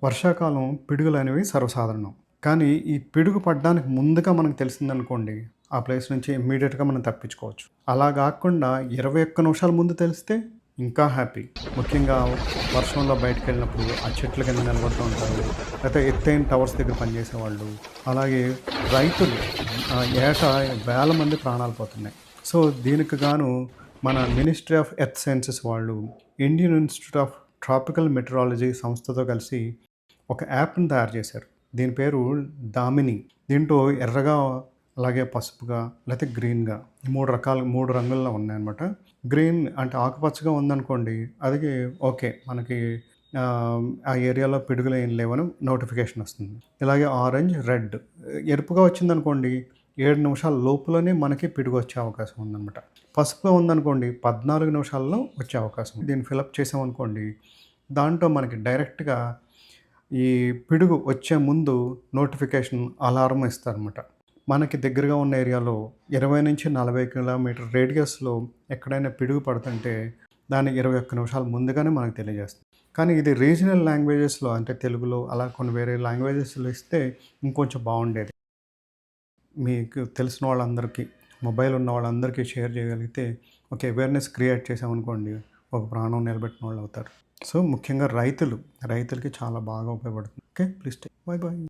వర్షాకాలం పిడుగులనేవి సర్వసాధారణం. కానీ ఈ పిడుగు పడడానికి ముందుగా మనకు తెలిసిందనుకోండి, ఆ ప్లేస్ నుంచి ఇమ్మీడియేట్‌గా మనం తప్పించుకోవచ్చు. అలా గాకుండా 21 నిమిషాల ముందు తెలిస్తే ఇంకా హ్యాపీ. ముఖ్యంగా వర్షంలో బయటికెళ్ళినప్పుడు ఆ చెట్ల కింద నిలబడుతూ ఉంటారు. లేతే ఎత్తైన టవర్స్ దగ్గర పనిచేసేవాళ్ళు. అలాగే రైతులు ఏటా వేల మంది ప్రాణాలు పోతున్నాయి. సో, దీనికి గాను మన మినిస్ట్రీ ఆఫ్ ఎర్త్ సైన్సెస్ వాళ్ళు ఇండియన్ ఇన్‌స్టిట్యూట్ ఆఫ్ ట్రాపికల్ మెటీరాలజీ సంస్థతో కలిసి ఒక యాప్‌ని తయారు చేశారు. దీని పేరు దామిని. దీంట్లో ఎర్రగా, అలాగే పసుపుగా, లేతే గ్రీన్‌గా 3 రంగుల్లో ఉన్నాయన్నమాట. గ్రీన్ అంటే ఆకుపచ్చగా ఉందనుకోండి, అది ఓకే. మనకి ఆ ఏరియాలో పిడుగులు ఏం లేవని నోటిఫికేషన్ వస్తుంది. ఇలాగే ఆరెంజ్, రెడ్ ఎరుపుగా వచ్చిందనుకోండి, 7 నిమిషాల లోపులోనే మనకి పిడుగు వచ్చే అవకాశం ఉందన్నమాట. పసుపుగా ఉందనుకోండి, 14 నిమిషాల్లో వచ్చే అవకాశం ఉంది. దీన్ని ఫిలప్ చేసామనుకోండి, దాంట్లో మనకి డైరెక్ట్‌గా ఈ పిడుగు వచ్చే ముందు నోటిఫికేషన్ అలారం ఇస్తారనమాట. మనకి దగ్గరగా ఉన్న ఏరియాలో 20-40 కిలోమీటర్ రేడియస్‌లో ఎక్కడైనా పిడుగు పడుతుంటే దాన్ని 21 నిమిషాల ముందుగానే మనకు తెలియజేస్తుంది. కానీ ఇది రీజనల్ లాంగ్వేజెస్‌లో అంటే తెలుగులో అలా కొన్ని వేరే లాంగ్వేజెస్‌లో ఇస్తే ఇంకొంచెం బాగుండేది. మీకు తెలిసిన వాళ్ళందరికీ, మొబైల్ ఉన్న వాళ్ళందరికీ షేర్ చేయగలిగితే ఒక అవేర్‌నెస్ క్రియేట్ చేసామనుకోండి, ఒక ప్రాణం నిలబెట్టిన వాళ్ళు అవుతారు. సో, ముఖ్యంగా రైతులకి చాలా బాగా ఉపయోగపడుతుంది. ఓకే. Please take by.